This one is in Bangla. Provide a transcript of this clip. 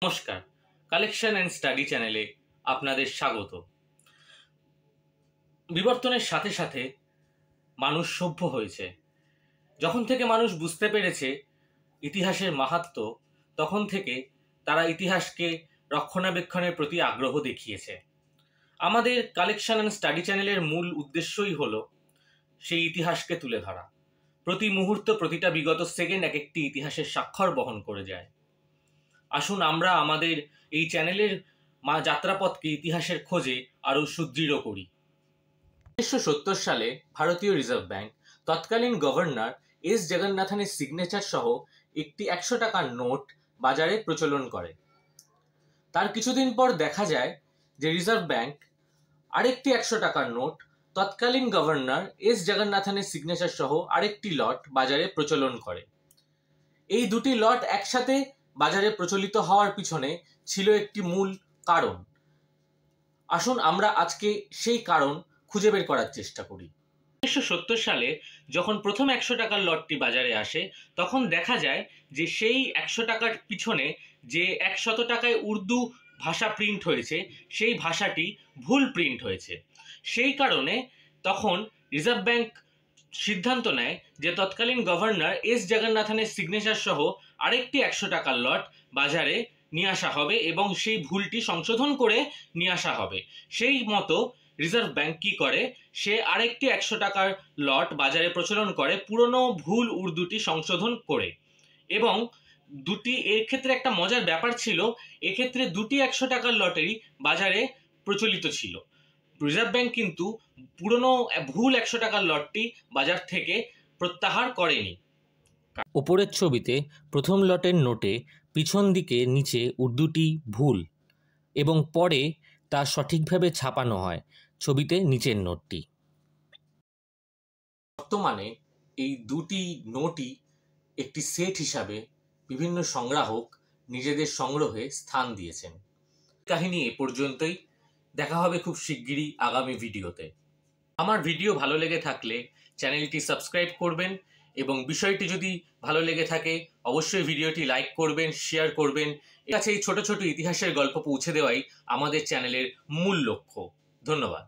নমস্কার, কালেকশন অ্যান্ড স্টাডি চ্যানেলে আপনাদের স্বাগত। বিবর্তনের সাথে সাথে মানুষ সভ্য হয়েছে। যখন থেকে মানুষ বুঝতে পেরেছে ইতিহাসের মাহাত্ম্য, তখন থেকে তারা ইতিহাসকে রক্ষণাবেক্ষণের প্রতি আগ্রহ দেখিয়েছে। আমাদের কালেকশন অ্যান্ড স্টাডি চ্যানেলের মূল উদ্দেশ্যই হলো সেই ইতিহাসকে তুলে ধরা। প্রতি মুহূর্ত, প্রতিটা বিগত সেকেন্ড এক একটি ইতিহাসের স্বাক্ষর বহন করে যায়। আসুন আমরা আমাদের এই চ্যানেলের যাত্রাপথকে ইতিহাসের খোঁজে আরও সুদৃঢ় করি। 1970 সালে ভারতীয় রিজার্ভ ব্যাংক তৎকালীন গভর্নর এস জগন্নাথনের সিগনেচার সহ একটি 100 টাকার নোট বাজারে প্রচলন করে। তার কিছুদিন পর দেখা যায় যে রিজার্ভ ব্যাংক আরেকটি 100 টাকার নোট তৎকালীন গভর্নর এস জগন্নাথনের সিগনেচার সহ আরেকটি লট বাজারে প্রচলন করে। এই দুটি লট একসাথে বাজারে প্রচলিত হওয়ার পিছনে ছিল একটি মূল কারণ। আসুন আমরা আজকে সেই কারণ খুঁজে বের করার চেষ্টা করি। 1970 সালে যখন প্রথম 100 টাকার লটটি বাজারে আসে, তখন দেখা যায় যে সেই 100 টাকার পিছনে যে 100 টাকায় উর্দু ভাষা প্রিন্ট হয়েছে, সেই ভাষাটি ভুল প্রিন্ট হয়েছে। সেই কারণে তখন রিজার্ভ ব্যাংক সিদ্ধান্ত নেয় যে তৎকালীন গভর্নর এস জগন্নাথনের সিগনেচার সহ আরেকটি 100 টাকার লট বাজারে নিয়ে আসা হবে এবং সেই ভুলটি সংশোধন করে নিয়ে আসা হবে। সেই মতো রিজার্ভ ব্যাংক কি করে, সে আরেকটি 100 টাকার লট বাজারে প্রচলন করে পুরনো ভুল উর্দুটি সংশোধন করে। এবং এর ক্ষেত্রে একটা মজার ব্যাপার ছিল, এক্ষেত্রে দুটি 100 টাকার লটেরই বাজারে প্রচলিত ছিল। রিজার্ভ ব্যাংক কিন্তু পুরনো ভুল 100 টাকার লটটি বাজার থেকে প্রত্যাহার করেনি। উপরের ছবিতে প্রথম লটের নোটে পিছন দিকে নিচে উর্দুটি ভুল এবং পরে তা সঠিকভাবে ছাপানো হয় ছবিতে নিচের নোটটি। বর্তমানে এই দুটি নোটই একটি সেট হিসাবে বিভিন্ন সংগ্রাহক নিজেদের সংগ্রহে স্থান দিয়েছেন। কাহিনী এ পর্যন্তই। দেখা হবে খুব শিগগিরই আগামী ভিডিওতে। আমার ভিডিও ভালো লেগে থাকলে চ্যানেলটি সাবস্ক্রাইব করবেন এবং বিষয়টি যদি ভালো লেগে থাকে অবশ্যই ভিডিওটি লাইক করবেন, শেয়ার করবেন। এর কাছে এই ছোট ছোট ইতিহাসের গল্প পৌঁছে দেওয়াই আমাদের চ্যানেলের মূল লক্ষ্য। ধন্যবাদ।